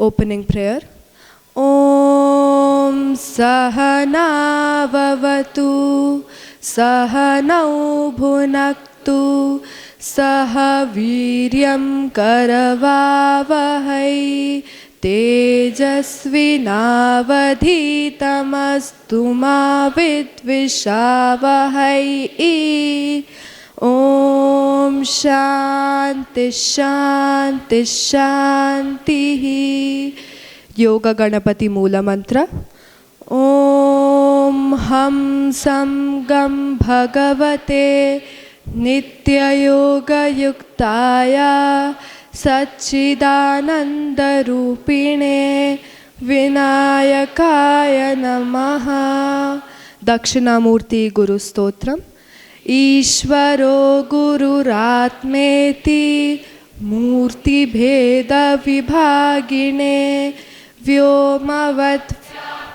Opening prayer. Om Sahana Vavatu Sahanau Bhunaktu Sahaviryam Karavavahai Tejasvinavadhitamastu ma vidvishavahai. Om Shanti Shanti Shanti. Yoga Ganapati Mula Mantra. Om Ham Sam Gam Bhagavate Nitya Yoga Yuktaya Satchidananda Rupine Vinayakaya Namaha. Dakshinamurti Guru Stotram. Ishvaro Gururatmeti Murti Bheda Vibhagine Vyomavat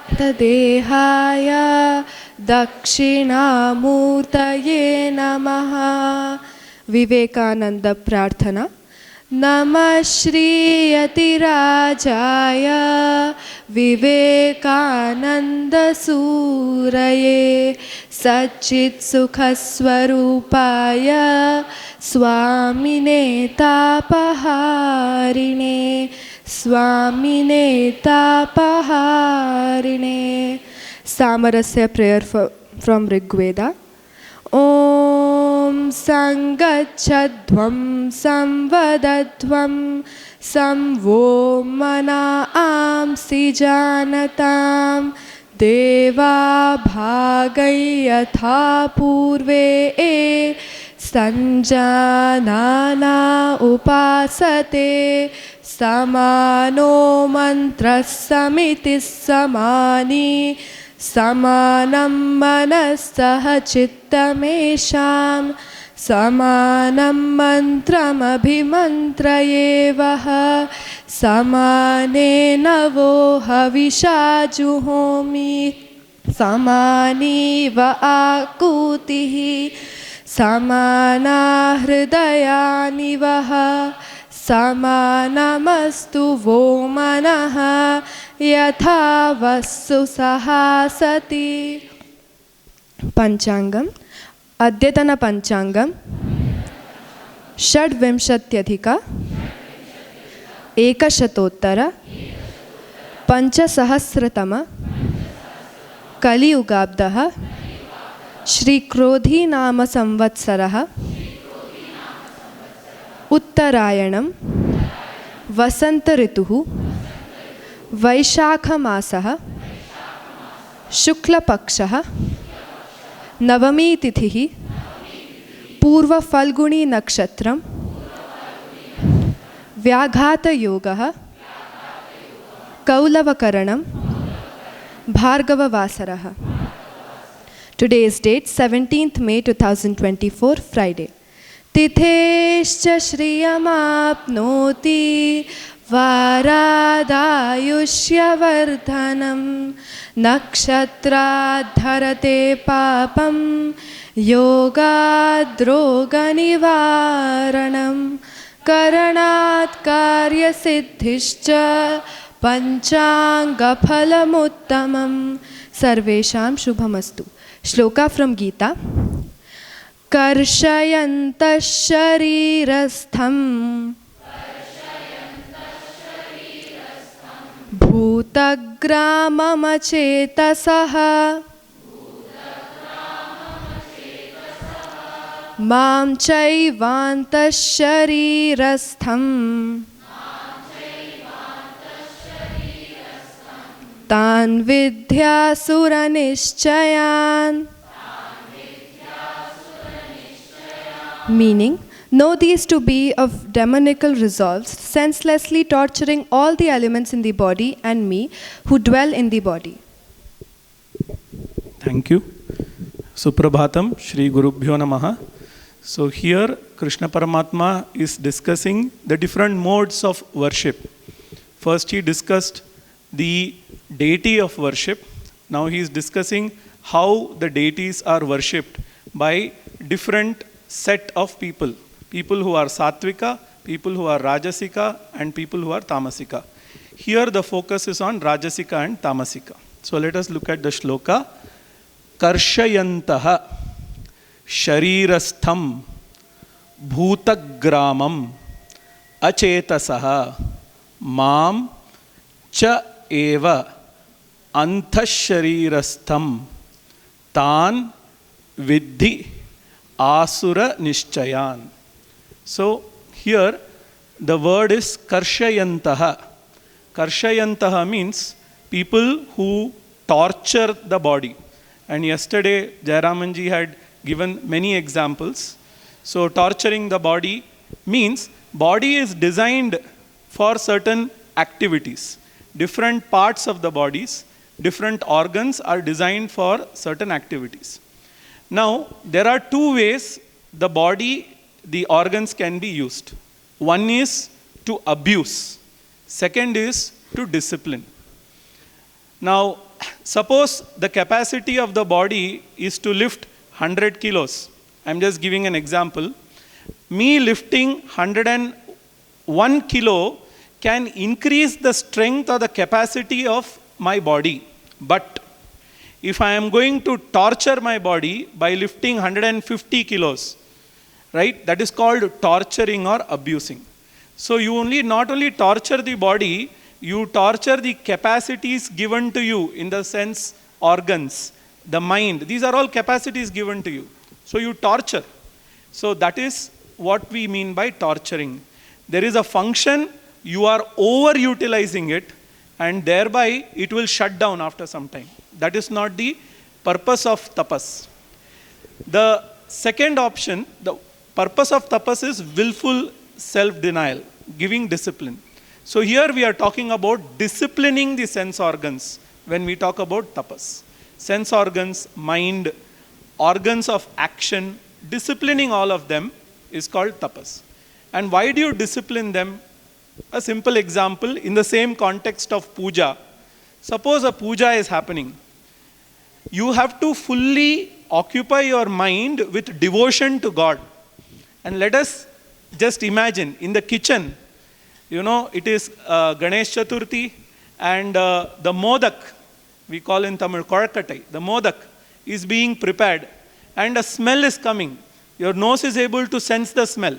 Tadehaya Dakshinamurtaye Namaha. Vivekananda Prarthana. Namah Shri Yatirajaya Vivekananda Suraye Satchit Sukhaswarupaya Swamine Tapaharine Swamine Tapaharine. Samarasya prayer from Rigveda. Om Sangachadvam Samvadadvam Samvo Mana Amsi Janatam Deva Bhagayatha Purve Sanjanana Upasate Samano Mantra Samiti Samani Samanam Manasaha Chittamesham Samanam Mantram Abhimantrayevaha Samane Navo Havisha Juhomi Samani Va Akutihi Samana Hridayani Vaha Samanamastu Vo Manaha Yatha Vasu Sahasati. Panchangam. Adyatana Panchangam Shadvimshatyadhika Ekashatottara Panchasahasratama Kaliyugabdaha Shri Krodhi Nama Samvatsaraha Uttarayanam Vasanta Rituhu Vaishakha Masaha Shukla Pakshaha Navami Tithihi Purva Falguni Nakshatram Vyaghata Yogaha Kaulavakaranam Bhargava Vasaraha. Today's date 17th May 2024 Friday. Tithescha Shriyamapnoti Varadayushyavardhanam Nakshatra-dharate papam Yoga-droga-nivaranam Karanat-karya-siddhischa Panchanga-phalamuttamam. Sarvesham Shubhamastu. Shloka from Gita. Karshayantash sharirastham Bhutagramamachetasah Mam chaivantash sharirastham Tan vidhyasura nishchayan Meaning, know these to be of demoniacal resolves, senselessly torturing all the elements in the body and me who dwell in the body. Thank you. Suprabhatam, Shri Gurubhyo Namaha. So here Krishna Paramatma is discussing the different modes of worship. First he discussed the deity of worship. Now he is discussing how the deities are worshipped by different set of people. People who are Sattvika, people who are Rajasika, and people who are Tamasika. Here the focus is on Rajasika and Tamasika. So let us look at the shloka. Karshayantaha sharirastham bhutagramam achetasaha mam cha eva antasharirastham tan viddhi asura nishchayan. So here the word is karshayantaha. Karshayantaha means people who torture the body. And yesterday Jayaramanji had given many examples. So torturing the body means body is designed for certain activities. Different parts of the bodies, different organs are designed for certain activities. Now, there are two ways the body, the organs can be used. One is to abuse. Second is to discipline. Now, suppose the capacity of the body is to lift 100 kilos. I'm just giving an example. Me lifting 101 kilo can increase the strength or the capacity of my body. But if I am going to torture my body by lifting 150 kilos, right, that is called torturing or abusing. So you not only torture the body, you torture the capacities given to you in the sense organs, the mind. These are all capacities given to you. So you torture. So that is what we mean by torturing. There is a function, you are overutilizing it, and thereby it will shut down after some time. That is not the purpose of tapas. The second option, the purpose of tapas is willful self-denial, giving discipline. So here we are talking about disciplining the sense organs when we talk about tapas. Sense organs, mind, organs of action, disciplining all of them is called tapas. And why do you discipline them? A simple example in the same context of puja. Suppose a puja is happening. You have to fully occupy your mind with devotion to God. And let us just imagine in the kitchen, you know, it is Ganesh Chaturthi and the modak, we call in Tamil Korakatai, the modak is being prepared and a smell is coming. Your nose is able to sense the smell,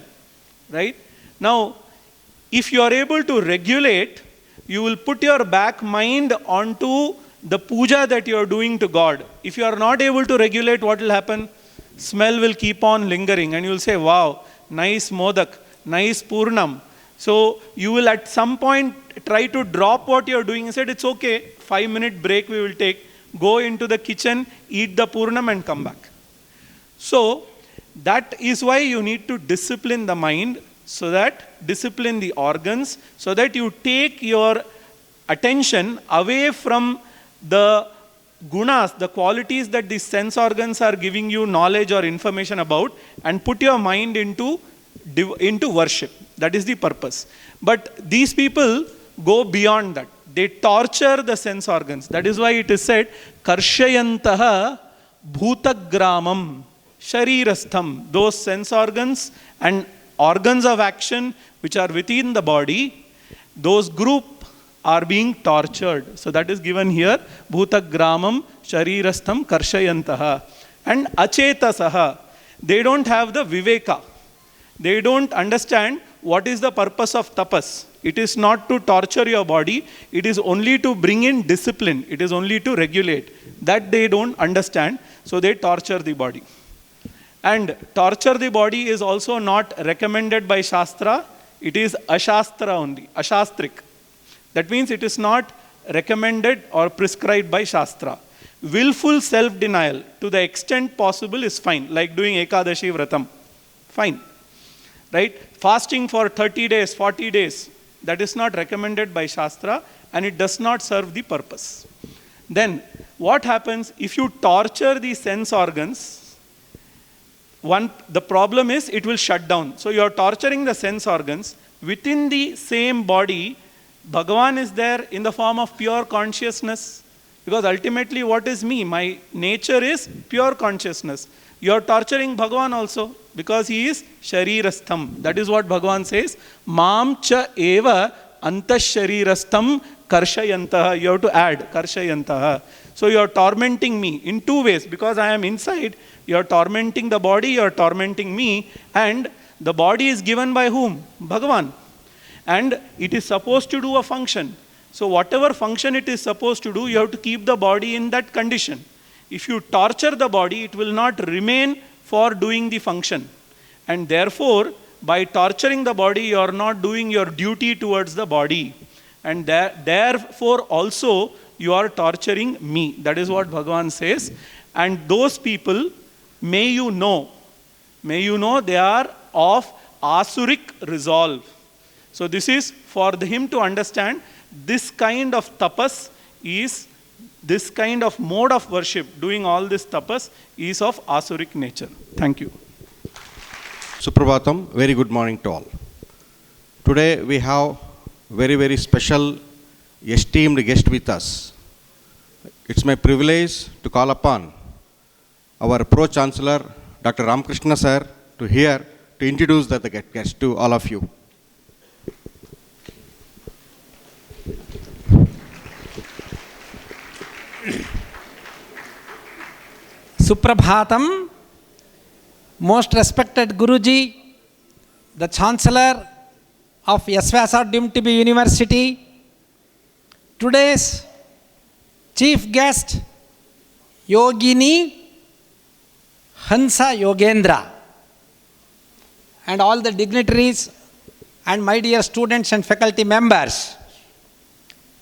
right? Now, if you are able to regulate, you will put your back mind onto the puja that you are doing to God. If you are not able to regulate, what will happen? Smell will keep on lingering and you will say, wow, nice modak, nice purnam. So you will at some point try to drop what you are doing and said, it's okay, 5-minute break we will take, go into the kitchen, eat the purnam and come back. So that is why you need to discipline the mind, so that discipline the organs, so that you take your attention away from the gunas, the qualities that the sense organs are giving you knowledge or information about, and put your mind into worship. That is the purpose. But these people go beyond that. They torture the sense organs. That is why it is said, Karshayantaha bhutagramam sharirastham. Those sense organs and organs of action which are within the body, those group are being tortured. So that is given here, bhutagramam sharirastham karshayantaha. And achetasaha. They don't have the viveka. They don't understand what is the purpose of tapas. It is not to torture your body. It is only to bring in discipline. It is only to regulate. That they don't understand. So they torture the body. And torture the body is also not recommended by Shastra. It is ashastra only, ashastrik. That means it is not recommended or prescribed by Shastra. Willful self-denial to the extent possible is fine, like doing Ekadashi Vratam. Fine. Right? Fasting for 30 days, 40 days, that is not recommended by Shastra and it does not serve the purpose. Then, what happens if you torture the sense organs? The problem is it will shut down. So you are torturing the sense organs. Within the same body, Bhagavan is there in the form of pure consciousness. Because ultimately what is me? My nature is pure consciousness. You are torturing Bhagavan also because he is sharirastham. That is what Bhagavan says. Mam cha eva antasharirastham karshayantaha. You have to add karshayantaha. So you are tormenting me in two ways. Because I am inside, you are tormenting the body, you are tormenting me. And the body is given by whom? Bhagavan. And it is supposed to do a function. So whatever function it is supposed to do, you have to keep the body in that condition. If you torture the body, it will not remain for doing the function. And therefore, by torturing the body, you are not doing your duty towards the body. And therefore also, you are torturing me. That is what Bhagavan says. And those people, may you know they are of asuric resolve. So this is for him to understand this kind of tapas is, this kind of mode of worship, doing all this tapas is of asuric nature. Thank you. Suprabhatam, very good morning to all. Today we have very, very special esteemed guest with us. It's my privilege to call upon our Pro-Chancellor, Dr. Ramakrishna sir, to introduce the guest to all of you. Suprabhatam, most respected Guruji, the Chancellor of Yasvyasadhyam TB University, today's chief guest, Yogini Hansa Yogendra, and all the dignitaries and my dear students and faculty members.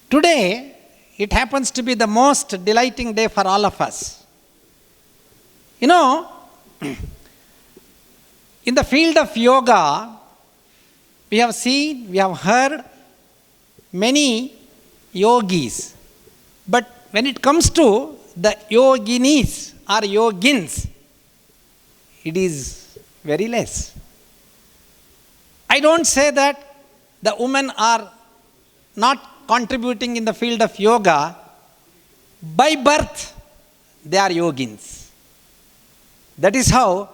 Today, it happens to be the most delighting day for all of us. You know, in the field of yoga, we have seen, we have heard many yogis. But when it comes to the yoginis or yogins, it is very less. I don't say that the women are not contributing in the field of yoga. By birth, they are yogins. That is how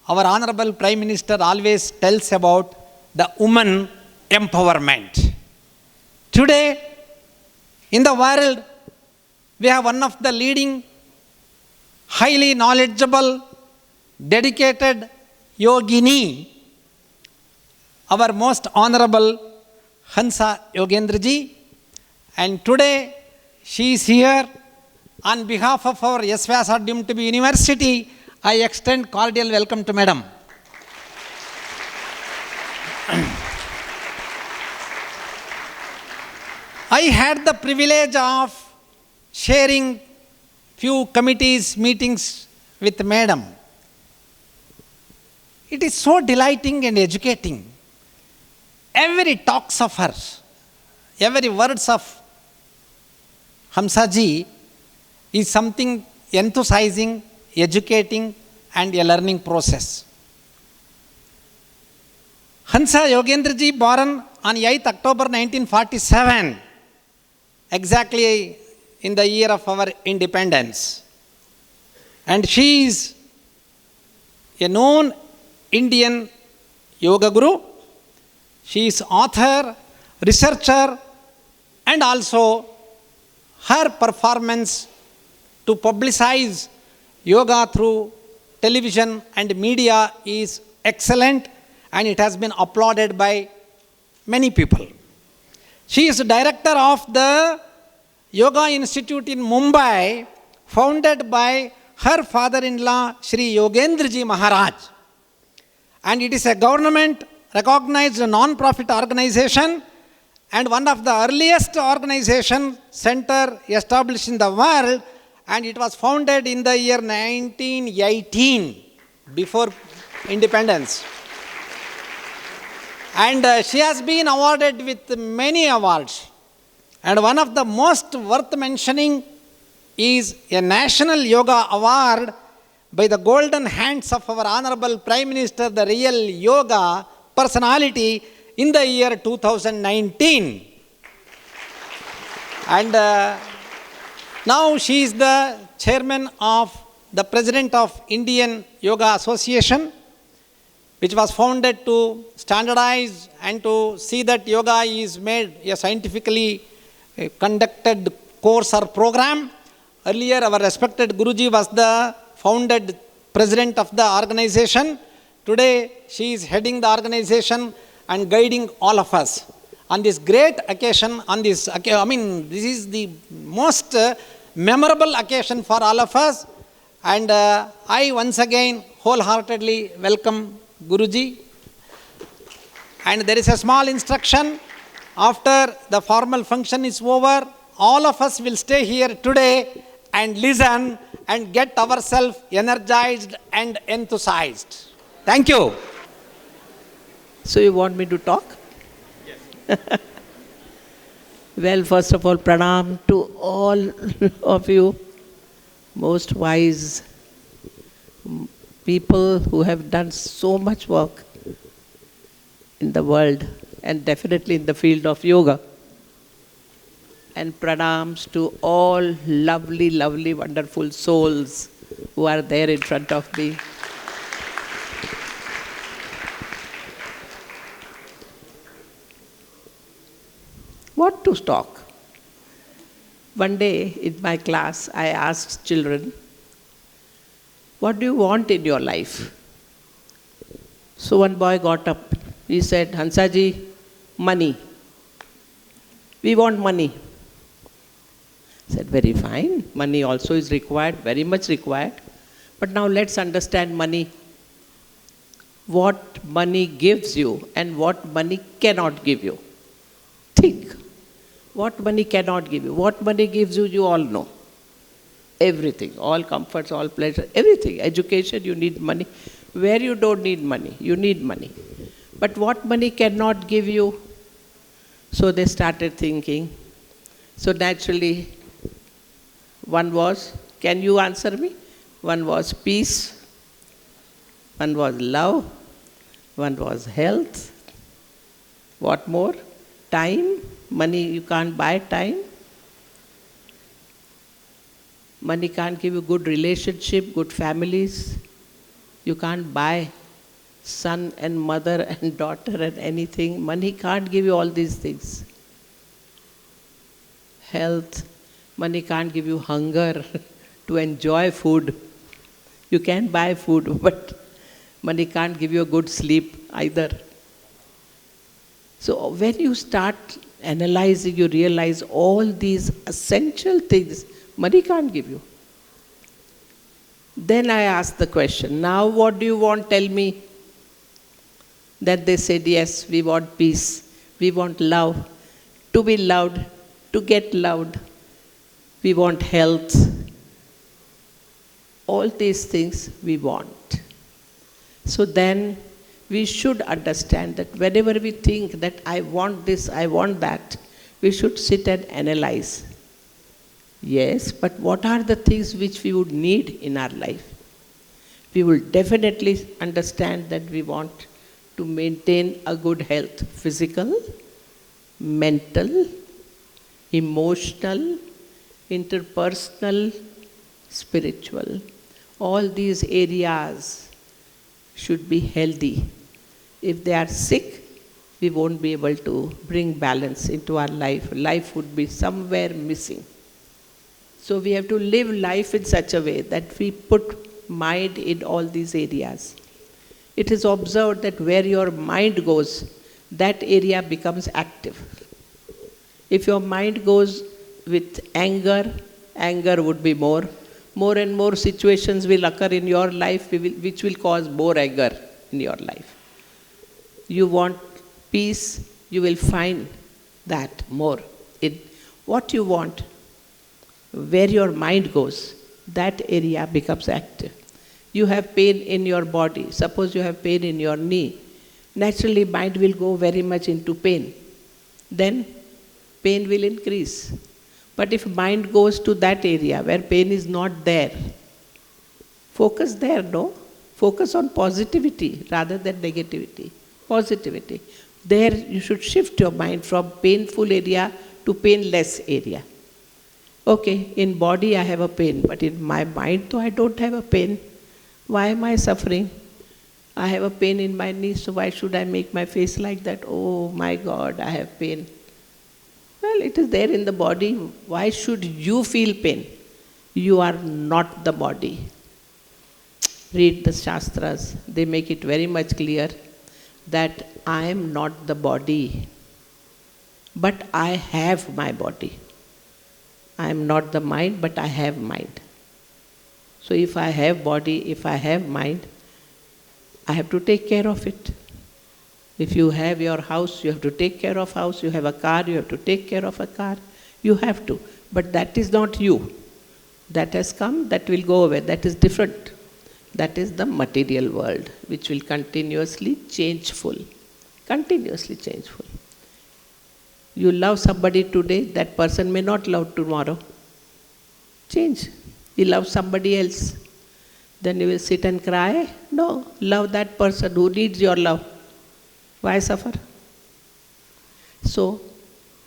our Honorable Prime Minister always tells about the woman empowerment. Today, in the world, we have one of the leading, highly knowledgeable, dedicated yogini, our most Honorable Hansa Yogendra ji. And today, she is here on behalf of our Yasvyasadhyam TB University. I extend cordial welcome to Madam. I had the privilege of sharing few committees meetings with Madam. It is so delighting and educating. Every talks of hers, every words of Hamsaji is something emphasizing, educating, and a learning process. Hansa Yogendra ji, born on 8th October 1947, exactly in the year of our independence. And she is a known Indian yoga guru. She is author, researcher, and also her performance to publicize yoga through television and media is excellent, and it has been applauded by many people. She is director of the Yoga Institute in Mumbai, founded by her father-in-law, Sri Yogendra ji Maharaj. And it is a government-recognized non-profit organization and one of the earliest organization center established in the world, and it was founded in the year 1918, before independence. And she has been awarded with many awards. And one of the most worth mentioning is a National Yoga Award by the golden hands of our Honorable Prime Minister, the real yoga personality in the year 2019. And now she is the chairman of the president of Indian Yoga Association, which was founded to standardize and to see that yoga is made a scientifically conducted course or program. Earlier, our respected Guruji was the founded president of the organization. Today, she is heading the organization and guiding all of us. On this great occasion, this is the most memorable occasion for all of us. And I once again wholeheartedly welcome Guruji. And there is a small instruction. After the formal function is over, all of us will stay here today and listen and get ourselves energized and enthusiased. Thank you. So you want me to talk? Yes. Well, first of all, pranam to all of you, most wise people who have done so much work in the world and definitely in the field of yoga. And pranams to all lovely, lovely, wonderful souls who are there in front of me. What to talk? One day in my class, I asked children, what do you want in your life? So one boy got up. He said, Hansaji, money. We want money. I said, very fine. Money also is required, very much required. But now let's understand money. What money gives you and what money cannot give you. Think. What money cannot give you. What money gives you, you all know. Everything. All comforts, all pleasure, everything. Education, you need money. Where you don't need money, you need money. But what money cannot give you? So they started thinking. So naturally, one was, can you answer me? One was peace, one was love, one was health. What more? Time. Money, you can't buy time. Money can't give you good relationship, good families. You can't buy son and mother and daughter and anything. Money can't give you all these things. Health. Money can't give you hunger to enjoy food. You can buy food, but money can't give you a good sleep either. So when you start analyzing, you realize all these essential things money can't give you. Then I asked the question, now what do you want? Tell me. Then they said, yes, we want peace. We want love. To be loved. To get loved. We want health. All these things we want. So then we should understand that whenever we think that I want this, I want that, we should sit and analyze. Yes, but what are the things which we would need in our life? We will definitely understand that we want to maintain a good health, physical, mental, emotional, interpersonal, spiritual. All these areas should be healthy. If they are sick, we won't be able to bring balance into our life. Life would be somewhere missing. So we have to live life in such a way that we put mind in all these areas. It is observed that where your mind goes, that area becomes active. If your mind goes with anger, anger would be more. More and more situations will occur in your life which will cause more anger in your life. You want peace, you will find that more. In what you want, where your mind goes, that area becomes active. You have pain in your body. Suppose you have pain in your knee. Naturally, mind will go very much into pain. Then pain will increase. But if mind goes to that area where pain is not there, focus there, no? Focus on positivity rather than negativity. Positivity. There you should shift your mind from painful area to painless area. Okay, in body I have a pain, but in my mind though I don't have a pain. Why am I suffering? I have a pain in my knee, so why should I make my face like that? Oh my God, I have pain. Well, it is there in the body. Why should you feel pain? You are not the body. Read the Shastras. They make it very much clear that I am not the body, but I have my body. I am not the mind, but I have mind. So if I have body, if I have mind, I have to take care of it. If you have your house, you have to take care of house. You have a car, you have to take care of a car. You have to. But that is not you. That has come, that will go away. That is different. That is the material world, which will continuously changeful. Continuously changeful. You love somebody today, that person may not love tomorrow. Change. You love somebody else. Then you will sit and cry? No. Love that person who needs your love. Why suffer? So,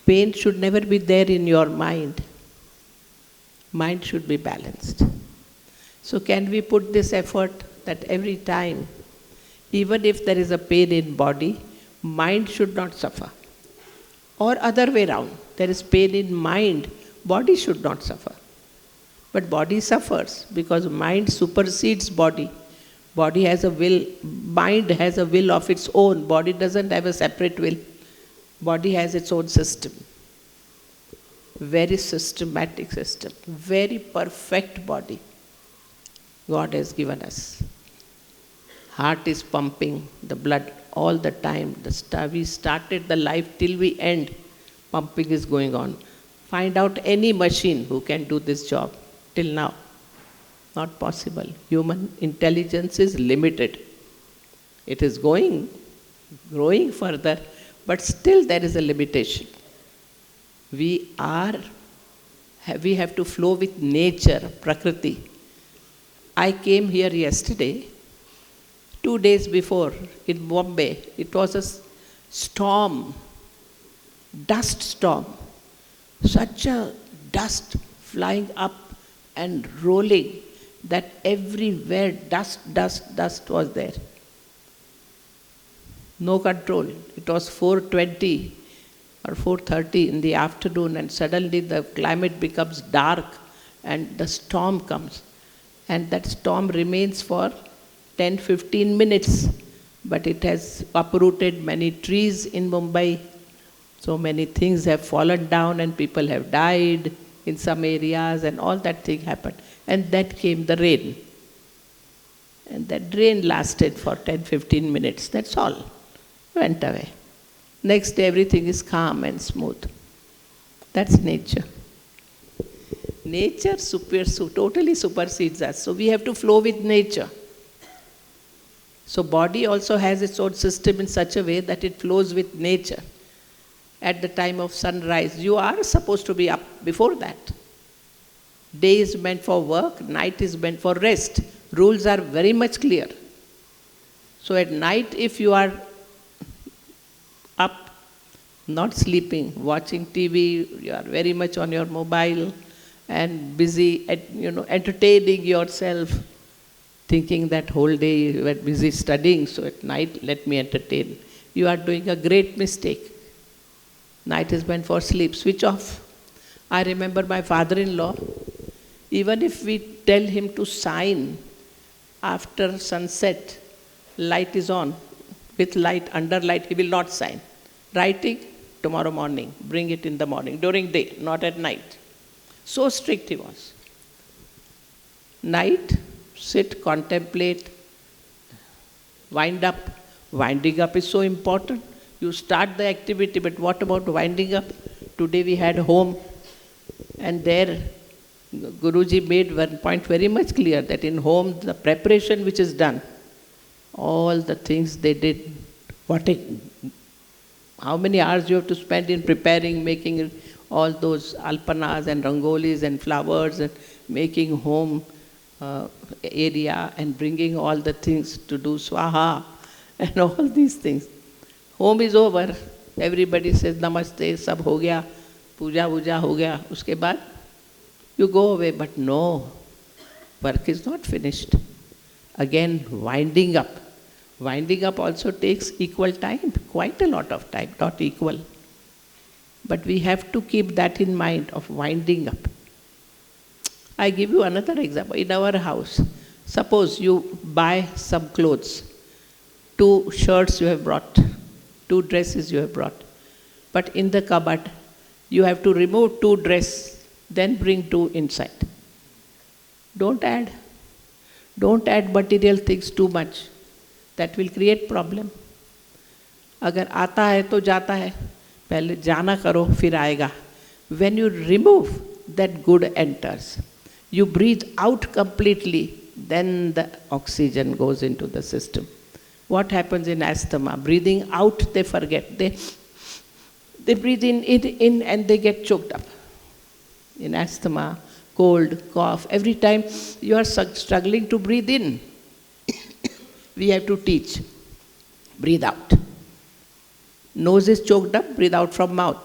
pain should never be there in your mind. Mind should be balanced. So can we put this effort that every time, even if there is a pain in body, mind should not suffer. Or other way round, there is pain in mind, body should not suffer. But body suffers because mind supersedes body. Body has a will, mind has a will of its own. Body doesn't have a separate will. Body has its own system. Very systematic system. Very perfect body God has given us. Heart is pumping the blood all the time. We started the life till we end. Pumping is going on. Find out any machine who can do this job till now. Not possible. Human intelligence is limited. It is growing further, but still there is a limitation. We have to flow with nature, Prakriti. I came here yesterday, 2 days before in Bombay. It was a storm, dust storm. Such a dust flying up and rolling that everywhere dust was there. No control. It was 4:20 or 4:30 in the afternoon, and suddenly the climate becomes dark and the storm comes. And that storm remains for 10-15 minutes, but it has uprooted many trees in Mumbai. So many things have fallen down and people have died in some areas, and all that thing happened. And then came the rain. And that rain lasted for 10-15 minutes. That's all. Went away. Next day everything is calm and smooth. That's nature. Nature totally supersedes us. So we have to flow with nature. So body also has its own system in such a way that it flows with nature. At the time of sunrise, you are supposed to be up before that. Day is meant for work, night is meant for rest. Rules are very much clear. So at night, if you are up, not sleeping, watching TV, you are very much on your mobile and busy, entertaining yourself, thinking that whole day you were busy studying, so at night let me entertain. You are doing a great mistake. Night is meant for sleep. Switch off. I remember my father-in-law, even if we tell him to sign after sunset, light is on, with light, under light, he will not sign. Writing, tomorrow morning, bring it in the morning, during day, not at night. So strict he was. Night, sit, contemplate, wind up. Winding up is so important. You start the activity, but what about winding up? Today we had home, and there Guruji made one point very much clear, that in home, the preparation which is done, all the things they did, how many hours you have to spend in preparing, making all those alpanas and rangolis and flowers and making home area and bringing all the things to do swaha and all these things. Home is over, everybody says namaste, sab ho gaya, puja vuja ho gaya, uske baad you go away, but no, work is not finished. Again, winding up. Winding up also takes equal time, quite a lot of time, not equal. But we have to keep that in mind of winding up. I give you another example. In our house, suppose you buy some clothes, 2 shirts you have brought, 2 dresses you have brought. But in the cupboard, you have to remove 2 dresses, then bring 2 inside. Don't add. Don't add material things too much. That will create problem. अगर आता है तो जाता है, पहले जाना करो फिर आएगा. When you remove, that good enters. You breathe out completely, then the oxygen goes into the system. What happens in asthma? Breathing out, they forget. They breathe in and they get choked up. In asthma, cold, cough, every time you are struggling to breathe in, we have to teach. Breathe out. Nose is choked up, breathe out from mouth.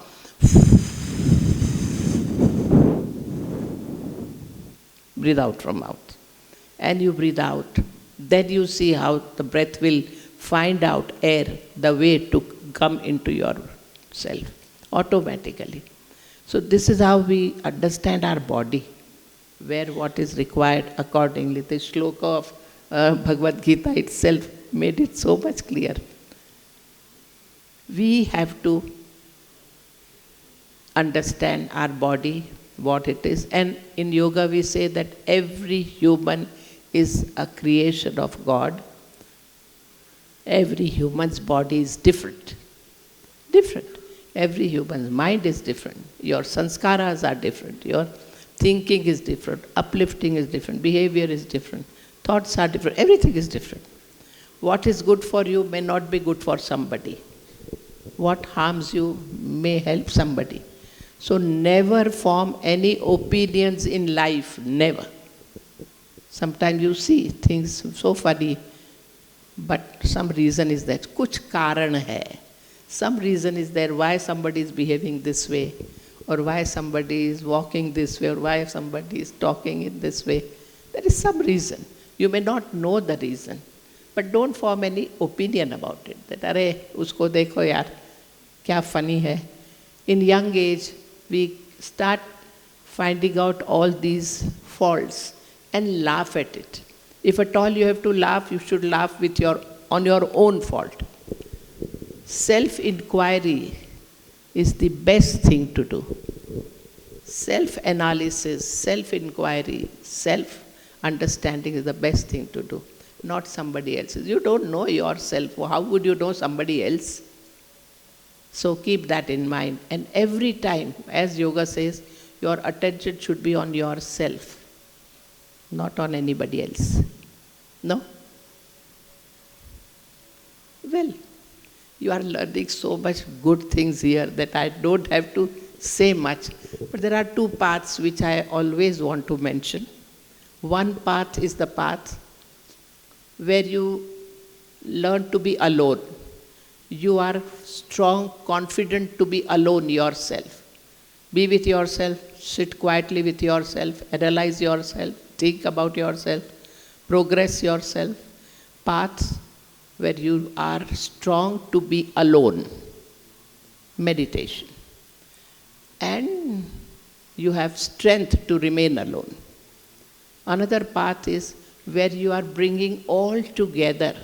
Breathe out from mouth. And you breathe out. Then you see how the breath will find out air, the way to come into yourself automatically. So this is how we understand our body, where what is required accordingly. The shloka of Bhagavad Gita itself made it so much clear. We have to understand our body, what it is. And in yoga we say that every human is a creation of God. Every human's body is different. Different. Every human's mind is different. Your sanskaras are different. Your thinking is different. Uplifting is different. Behavior is different. Thoughts are different. Everything is different. What is good for you may not be good for somebody. What harms you may help somebody. So never form any opinions in life. Never. Sometimes you see things so funny, but some reason is that. Kuch karan hai. Some reason is there why somebody is behaving this way, or why somebody is walking this way, or why somebody is talking in this way. There is some reason. You may not know the reason, but don't form any opinion about it. That, arey, usko dekho yaar, kya funny hai. In young age, we start finding out all these faults and laugh at it. If at all you have to laugh, you should laugh on your own fault. Self-inquiry is the best thing to do. Self-analysis, self-inquiry, self-understanding is the best thing to do, not somebody else's. You don't know yourself. How would you know somebody else? So keep that in mind. And every time, as yoga says, your attention should be on yourself, not on anybody else. No? Well, you are learning so much good things here that I don't have to say much. But there are 2 paths which I always want to mention. One path is the path where you learn to be alone. You are strong, confident to be alone yourself. Be with yourself, sit quietly with yourself, analyze yourself, think about yourself, progress yourself. Path where you are strong to be alone. Meditation. And you have strength to remain alone. Another path is where you are bringing all together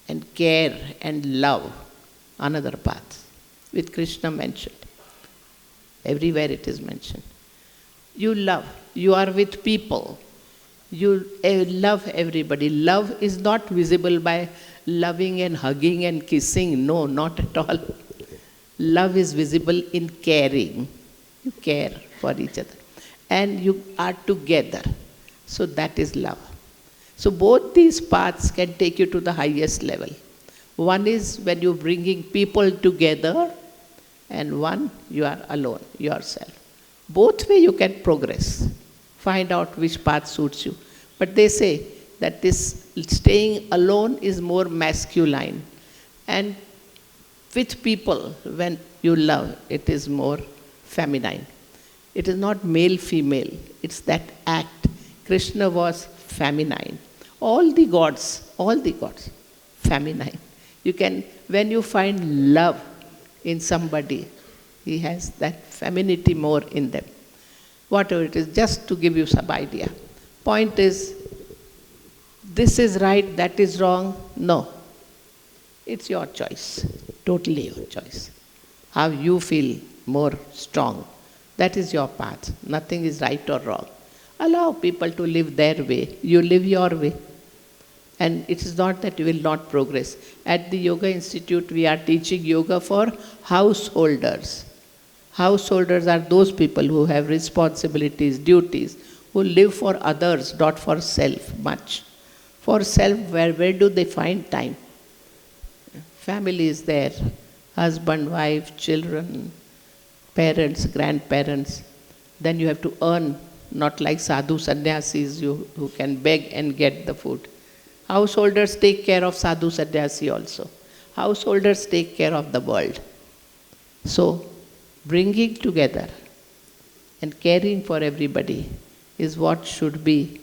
and care and love. Another path, which Krishna mentioned. Everywhere it is mentioned. You love. You are with people. You love everybody. Love is not visible by loving and hugging and kissing. No, not at all. Love is visible in caring. You care for each other. and you are together. So that is love. So both these paths can take you to the highest level. One is when you're bringing people together, and one you are alone, yourself. Both way you can progress. Find out which path suits you. But they say that this staying alone is more masculine. And with people, when you love, it is more feminine. It is not male-female. It's that act. Krishna was feminine. All the gods, feminine. You can, when you find love in somebody, he has that femininity more in them. Whatever it is, just to give you some idea. Point is, this is right, that is wrong. No. It's your choice. Totally your choice. How you feel more strong. That is your path. Nothing is right or wrong. Allow people to live their way. You live your way. And it is not that you will not progress. At the Yoga Institute, we are teaching yoga for householders. Householders are those people who have responsibilities, duties, who live for others, not for self much. For self, where do they find time? Family is there. Husband, wife, children, parents, grandparents. Then you have to earn, not like sadhu sannyasis who can beg and get the food. Householders take care of sadhu sannyasi also. Householders take care of the world. So, bringing together and caring for everybody is what should be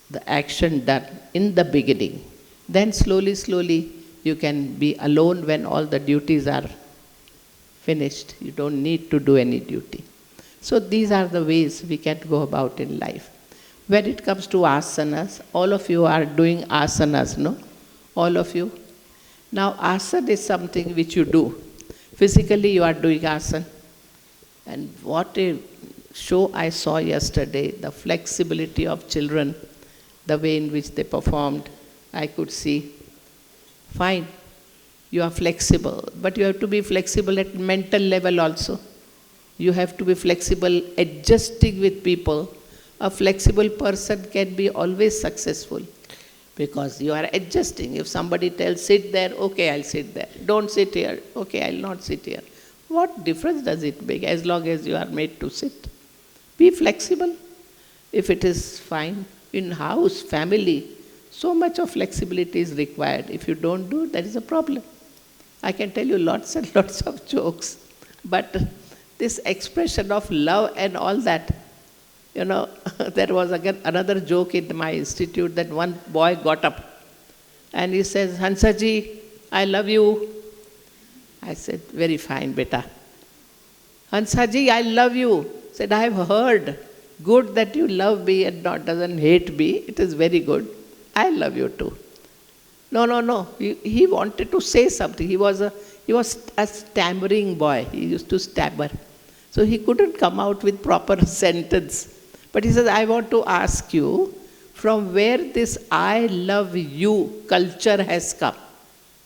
the action done in the beginning. Then slowly, you can be alone when all the duties are finished. You don't need to do any duty. So these are the ways we can go about in life. When it comes to asanas, all of you are doing asanas, no? All of you. Now asana is something which you do. Physically you are doing asana. And what a show I saw yesterday, the flexibility of children, the way in which they performed, I could see. Fine, you are flexible, but you have to be flexible at mental level also. You have to be flexible, adjusting with people. A flexible person can be always successful because you are adjusting. If somebody tells sit there, okay, I'll sit there. Don't sit here, okay, I'll not sit here. What difference does it make as long as you are made to sit? Be flexible. If it is fine, in house, family, so much of flexibility is required. If you don't do, there is a problem. I can tell you lots and lots of jokes, but this expression of love and all that, you know, there was again another joke in my institute that one boy got up and he says, Hansaji, I love you. I said, very fine, beta. Hansaji, I love you. Said, I have heard. Good that you love me and not doesn't hate me. It is very good. I love you too. No. He wanted to say something. He was a stammering boy. He used to stammer. So he couldn't come out with proper sentence. But he says, I want to ask you, from where this I love you culture has come?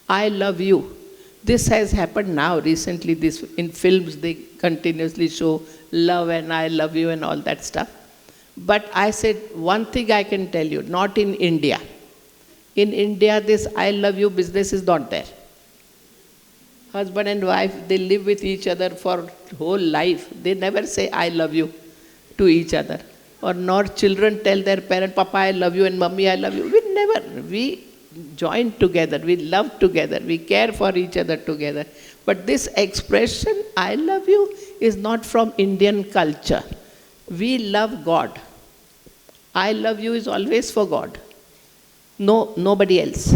I love you. This has happened now, recently, this in films they continuously show love and I love you and all that stuff. But I said, one thing I can tell you, not in India. In India, this I love you business is not there. Husband and wife, they live with each other for whole life. They never say I love you to each other. Or nor children tell their parent, Papa, I love you and Mummy, I love you. We join together, we love together, we care for each other together. But this expression, I love you, is not from Indian culture. We love God. I love you is always for God. No, nobody else.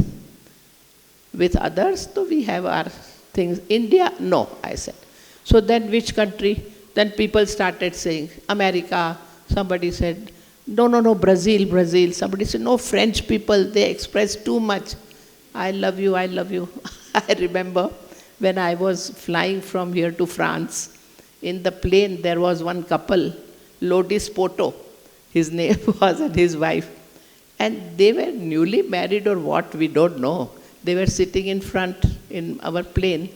With others, so we have our things. India, no, I said. So then which country? Then people started saying, America. Somebody said, no, Brazil. Somebody said, no, French people, they express too much. I love you. I remember when I was flying from here to France, in the plane there was one couple, Lodis Poto, his name was, and his wife. And they were newly married or what, we don't know. They were sitting in front in our plane.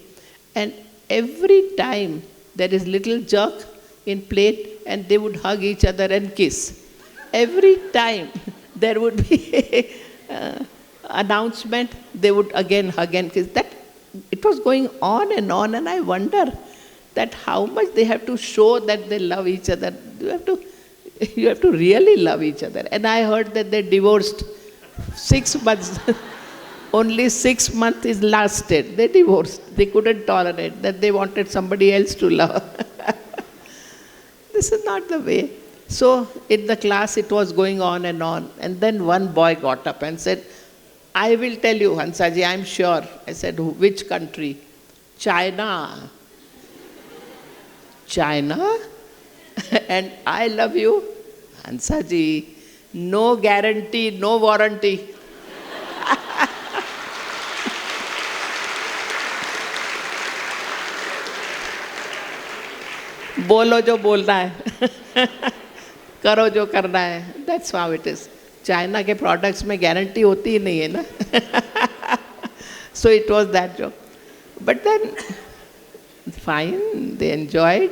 And every time there is little jerk in plane, and they would hug each other and kiss. Every time there would be announcement, they would again hug and kiss. That it was going on, and I wonder that how much they have to show that they love each other. You have to really love each other. And I heard that they divorced 6 months. Only 6 months is lasted. They divorced. They couldn't tolerate that. They wanted somebody else to love. This is not the way. So in the class it was going on. And then one boy got up and said, I will tell you, Hansaji, I'm sure. I said, which country? China. China? And I love you? Hansaji, no guarantee, no warranty. बोलो जो बोलना है करो जो करना है that's how it is. China के products में गारंटी होती ही नहीं है ना. So it was that joke. But then, fine, they enjoyed.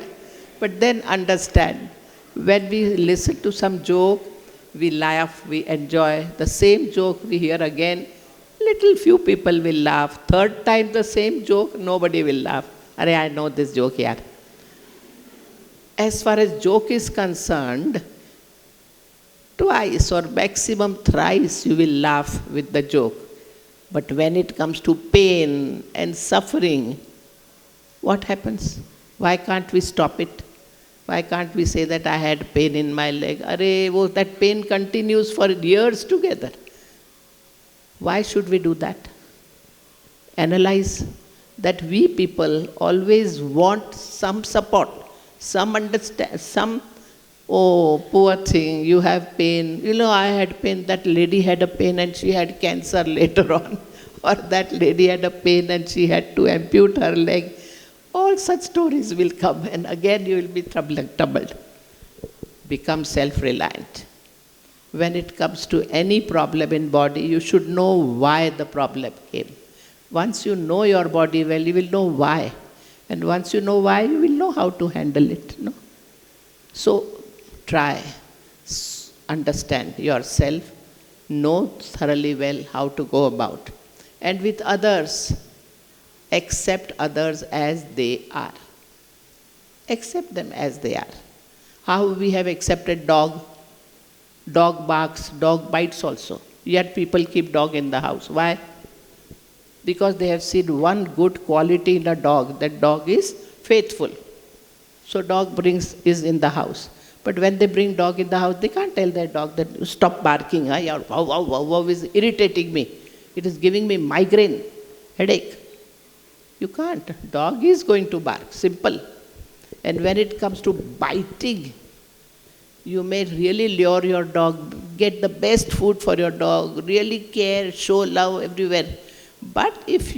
But then understand, when we listen to some joke, we laugh, we enjoy. The same joke we hear again, little few people will laugh. Third time the same joke, nobody will laugh. Arey, I know this joke yaar. As far as joke is concerned, twice or maximum thrice you will laugh with the joke. But when it comes to pain and suffering, what happens? Why can't we stop it? Why can't we say that I had pain in my leg? Arey, that pain continues for years together. Why should we do that? Analyze that we people always want some support, some understand, some, oh, poor thing, you have pain. You know, I had pain, that lady had a pain and she had cancer later on. Or that lady had a pain and she had to ampute her leg. All such stories will come and again you will be troubled. Become self-reliant. When it comes to any problem in body, you should know why the problem came. Once you know your body well, you will know why. And once you know why, you will know how to handle it. No? So try, understand yourself, know thoroughly well how to go about. And with others, accept others as they are. Accept them as they are. How we have accepted dog. Dog barks, dog bites also. Yet people keep dog in the house. Why? Because they have seen one good quality in a dog. That dog is faithful. So dog is in the house. But when they bring dog in the house, they can't tell their dog that stop barking. Wow, wow, wow, wow is irritating me. It is giving me migraine, headache. You can't. Dog is going to bark. Simple. And when it comes to biting, you may really lure your dog, get the best food for your dog, really care, show love everywhere. But if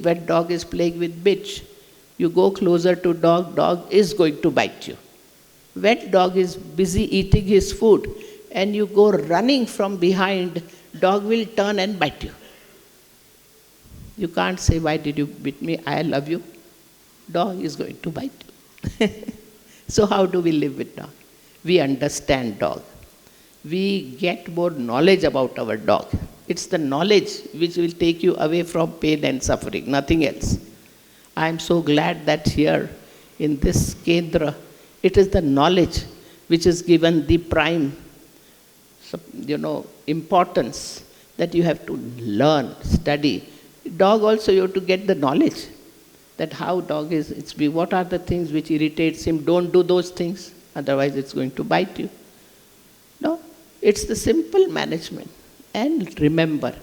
that dog is playing with bitch, you go closer to dog is going to bite you. When dog is busy eating his food and you go running from behind, dog will turn and bite you. You can't say, why did you beat me? I love you. Dog is going to bite you. So how do we live with dog? We understand dog. We get more knowledge about our dog. It's the knowledge which will take you away from pain and suffering, nothing else. I am so glad that here in this Kendra, it is the knowledge which is given the prime, importance that you have to learn, study. Dog also you have to get the knowledge that how dog is, what are the things which irritates him, don't do those things, otherwise it's going to bite you. No, it's the simple management. And remember,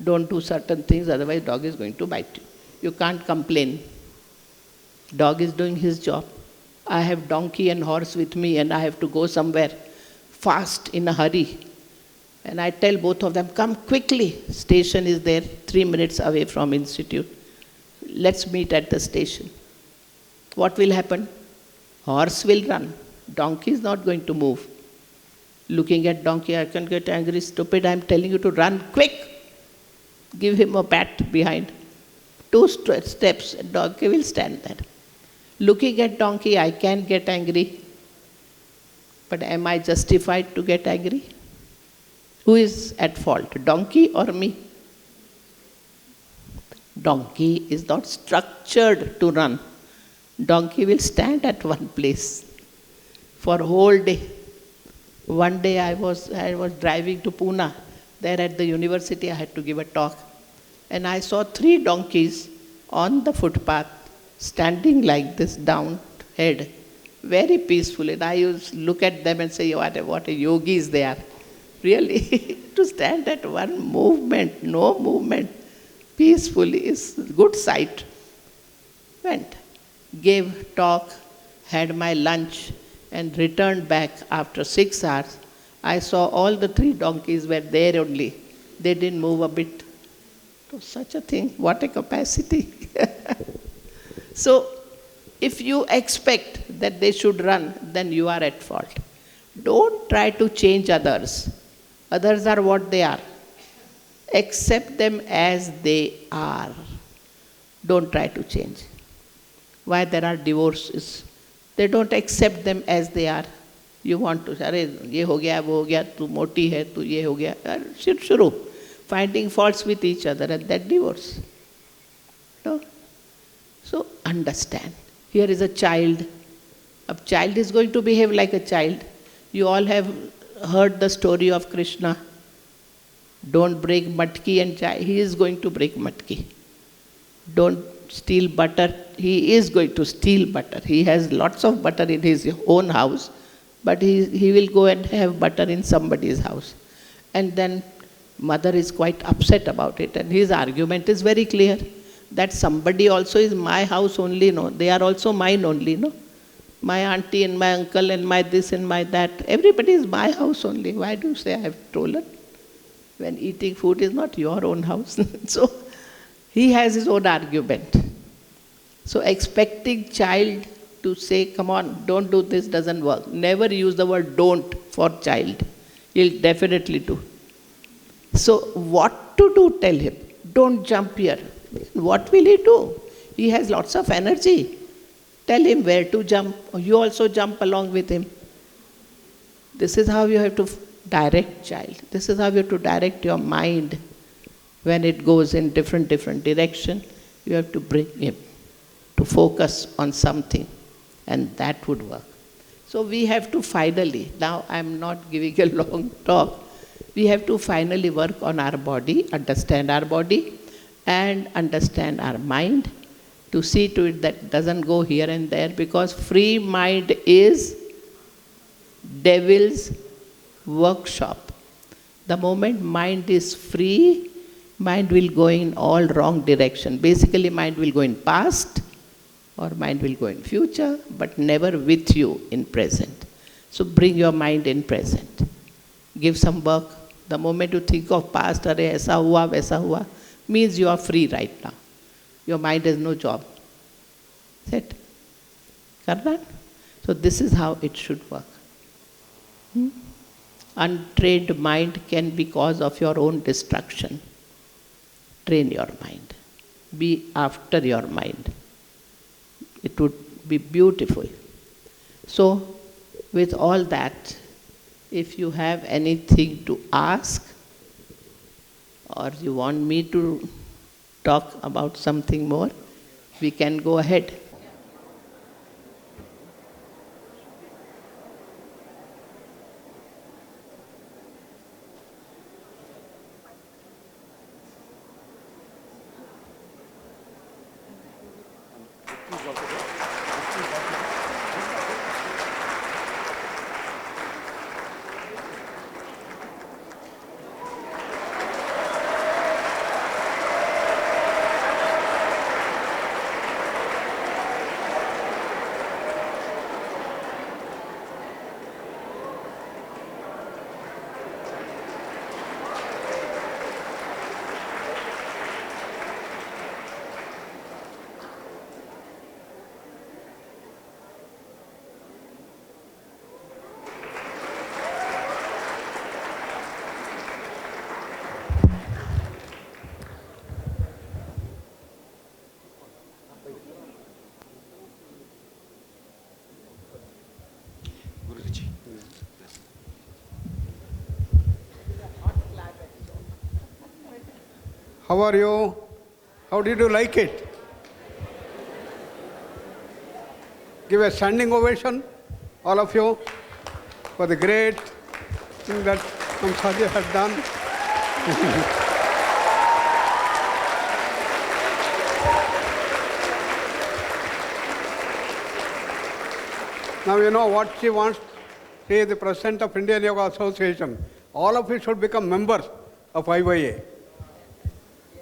don't do certain things, otherwise dog is going to bite you. You can't complain. Dog is doing his job. I have donkey and horse with me and I have to go somewhere fast in a hurry. And I tell both of them, come quickly. Station is there, 3 minutes away from institute. Let's meet at the station. What will happen? Horse will run. Donkey is not going to move. Looking at donkey, I can get angry, stupid, I'm telling you to run quick. Give him a pat behind. 2 steps, donkey will stand there. Looking at donkey, I can get angry. But am I justified to get angry? Who is at fault, donkey or me? Donkey is not structured to run. Donkey will stand at one place for a whole day. One day I was driving to Pune. There at the university I had to give a talk. And I saw 3 donkeys on the footpath standing like this, down head, very peaceful. And I used to look at them and say, what a yogis they are. Really, to stand at one movement, no movement, peacefully is a good sight. Went, gave talk, had my lunch, and returned back after 6 hours. I saw all the 3 donkeys were there only. They didn't move a bit. So such a thing, what a capacity. So, if you expect that they should run, then you are at fault. Don't try to change others. Others are what they are. Accept them as they are. Don't try to change. Why there are divorces? They don't accept them as they are. You want to, अरे ये हो गया वो हो गया तू मोटी है तू ये हो गया शुरू finding faults with each other and that divorce. No? So understand. Here is a child. A child is going to behave like a child. You all have heard the story of Krishna. Don't break matki and chai. He is going to break matki. Don't steal butter. He is going to steal butter. He has lots of butter in his own house, but he will go and have butter in somebody's house. And then mother is quite upset about it. And his argument is very clear. That somebody also is my house only, no. They are also mine only, no. My auntie and my uncle and my this and my that. Everybody is my house only. Why do you say I have stolen? When eating food is not your own house. So he has his own argument. So expecting child to say, come on, don't do this doesn't work. Never use the word don't for child. He'll definitely do. So what to do, tell him. Don't jump here. What will he do? He has lots of energy. Tell him where to jump. You also jump along with him. This is how you have to direct child. This is how you have to direct your mind. When it goes in different direction, you have to bring him to focus on something, and that would work. So we have to finally, now I'm not giving a long talk, we have to finally work on our body, understand our body, and understand our mind, to see to it that doesn't go here and there, because free mind is devil's workshop. The moment mind is free, mind will go in all wrong direction. Basically, mind will go in past or mind will go in future, but never with you in present. So bring your mind in present. Give some work. The moment you think of past, arey aisa hua, waisa hua, means you are free right now. Your mind has no job. Set. Karna? So this is how it should work. Untrained mind can be cause of your own destruction. Train your mind. Be after your mind. It would be beautiful. So, with all that, if you have anything to ask, or you want me to talk about something more, we can go ahead. How are you? How did you like it? Give a standing ovation, all of you, for the great thing that Kamsaji has done. Now you know what she wants. She is the president of Indian Yoga Association. All of you should become members of IYA.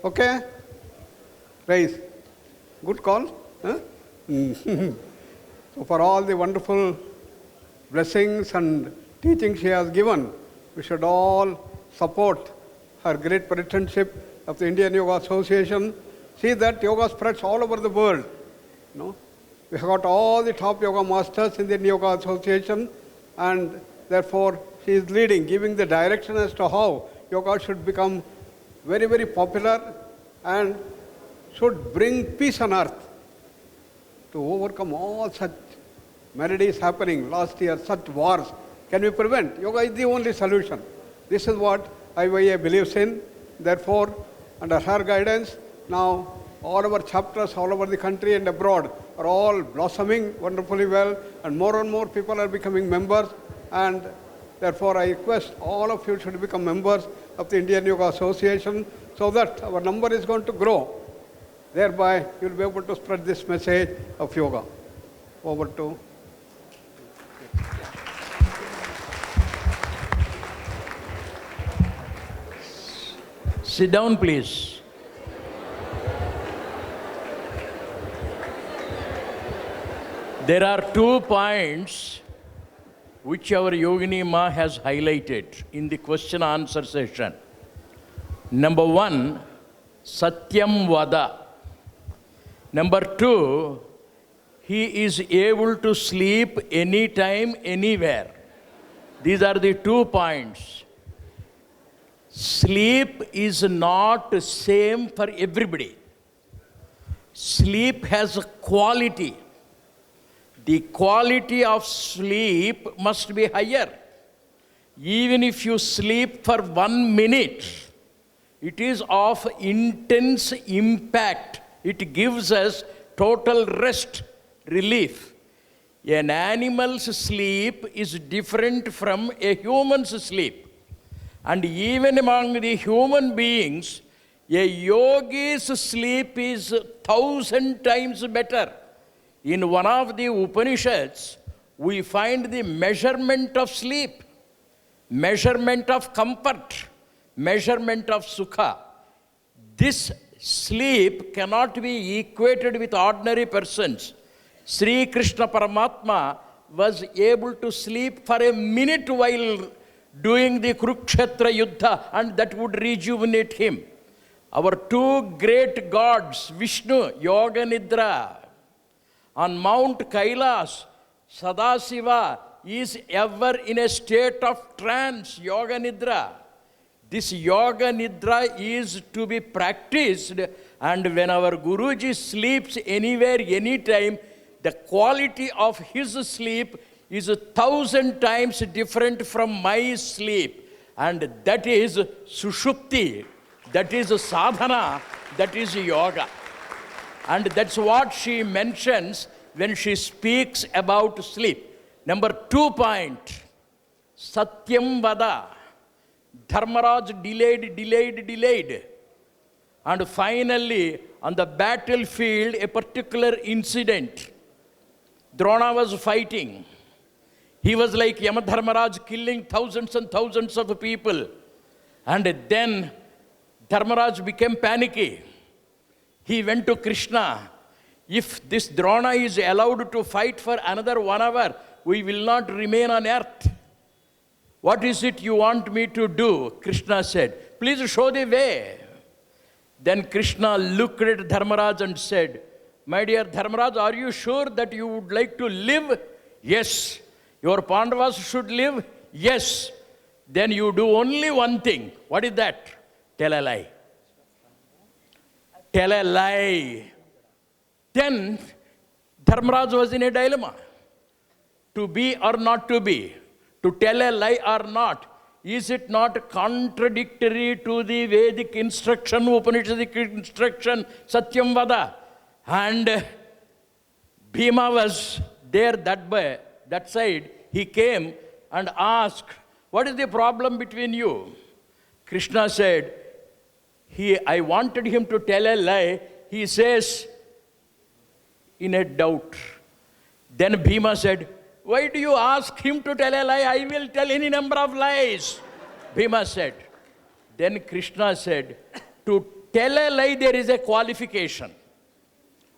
Okay? Raise. Good call. Huh? So for all the wonderful blessings and teachings she has given, we should all support her great presidentship of the Indian Yoga Association. See that yoga spreads all over the world. You know? We have got all the top yoga masters in the Indian Yoga Association, and therefore she is leading, giving the direction as to how yoga should become very, very popular and should bring peace on earth to overcome all such maladies happening last year, such wars. Can we prevent? Yoga is the only solution. This is what IYA believes in. Therefore, under her guidance, now all our chapters all over the country and abroad are all blossoming wonderfully well, and more people are becoming members. And therefore, I request all of you should become members of the Indian Yoga Association so that our number is going to grow. Thereby, you will be able to spread this message of yoga. Over to. Sit down, please. There are 2 points which our Yogini Ma has highlighted in the question answer session. Number 1, Satyam Vada. Number 2, he is able to sleep anytime, anywhere. These are the 2 points. Sleep is not same for everybody. Sleep has a quality. The quality of sleep must be higher. Even if you sleep for 1 minute, it is of intense impact. It gives us total rest, relief. An animal's sleep is different from a human's sleep. And even among the human beings, a yogi's sleep is 1,000 times better. In one of the Upanishads, we find the measurement of sleep, measurement of comfort, measurement of sukha. This sleep cannot be equated with ordinary persons. Sri Krishna Paramatma was able to sleep for a minute while doing the Kurukshetra Yuddha, and that would rejuvenate him. Our 2 great gods, Vishnu, Yoga Nidra. On Mount Kailas, Sadasiva is ever in a state of trance, Yoga Nidra. This Yoga Nidra is to be practiced, and when our Guruji sleeps anywhere, anytime, the quality of his sleep is 1,000 times different from my sleep. And that is Sushupti, that is sadhana, that is yoga. And that's what she mentions when she speaks about sleep. Number 2 point, Satyam Vada. Dharmaraj delayed. And finally, on the battlefield, a particular incident. Drona was fighting. He was like Yamadharmaraj, killing thousands and thousands of people. And then Dharmaraj became panicky. He went to Krishna. If this Drona is allowed to fight for another 1 hour, we will not remain on earth. What is it you want me to do? Krishna said, please show the way. Then Krishna looked at Dharmaraj and said, my dear Dharmaraj, are you sure that you would like to live? Yes. Your Pandavas should live? Yes. Then you do only one thing. What is that? Tell a lie. Tell a lie. Then Dharmaraj was in a dilemma. To be or not to be. To tell a lie or not. Is it not contradictory to the Vedic instruction, Upanishadic instruction, Satyam Vada? And Bhima was there that side. He came and asked, what is the problem between you? Krishna said, I wanted him to tell a lie. He says, in a doubt. Then Bhima said, why do you ask him to tell a lie? I will tell any number of lies. Bhima said. Then Krishna said, to tell a lie there is a qualification.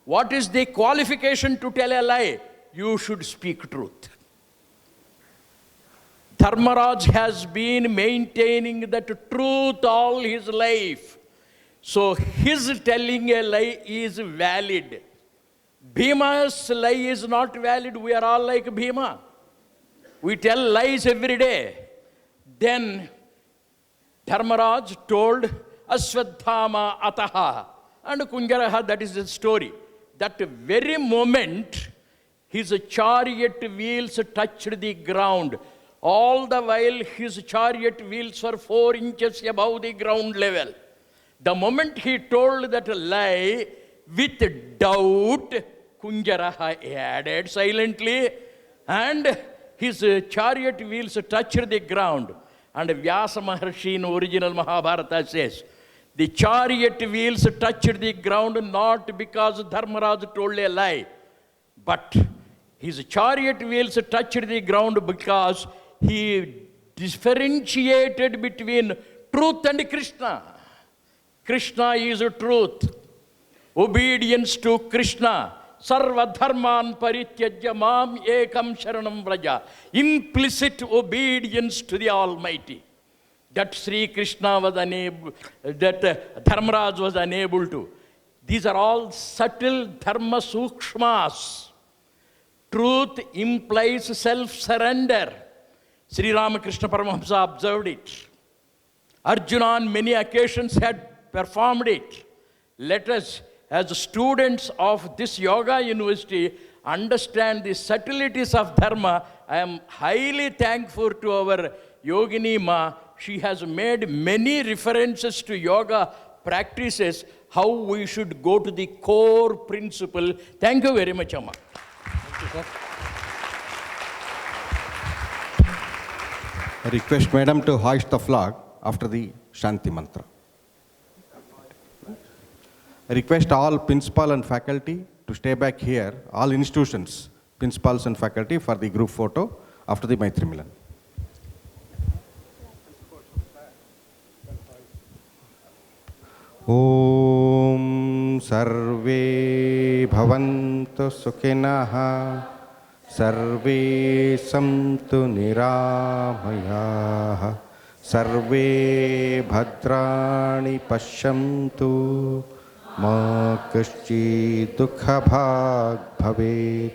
What is the qualification to tell a lie? You should speak truth. Dharmaraj has been maintaining that truth all his life. So his telling a lie is valid. Bhima's lie is not valid. We are all like Bhima. We tell lies every day. Then Dharmaraj told Aswadhama Ataha and Kunjaraha, that is the story. That very moment, his chariot wheels touched the ground. All the while, his chariot wheels were 4 inches above the ground level. The moment he told that lie, with doubt, Kunjaraha added silently, and his chariot wheels touched the ground. And Vyasa Maharshi in original Mahabharata says, the chariot wheels touched the ground not because Dharmaraj told a lie, but his chariot wheels touched the ground because he differentiated between truth and Krishna. Krishna is truth. Obedience to Krishna. Sarva dharman parityajya mam ekam sharanam vraja. Implicit obedience to the Almighty. That Sri Krishna was unable, that Dharmaraj was unable to. These are all subtle dharma sukshmas. Truth implies self-surrender. Sri Ramakrishna Paramahamsa observed it. Arjuna on many occasions had performed it. Let us, as students of this yoga university, understand the subtleties of dharma. I am highly thankful to our Yogini Ma. She has made many references to yoga practices, how we should go to the core principle. Thank you very much, Amma. Thank you, sir. I request Madam to hoist the flag after the Shanti Mantra. I request all principal and faculty to stay back here, all institutions, principals and faculty, for the group photo after the Maitri Milan. Om Sarve Bhavantu Sukhinah Sarve Santu Niramayah Sarve Bhadrani Pashyantu Ma Kaschid Dukha Bhag Bhavet.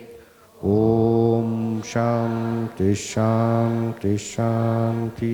Om Shanti Shanti Shanti.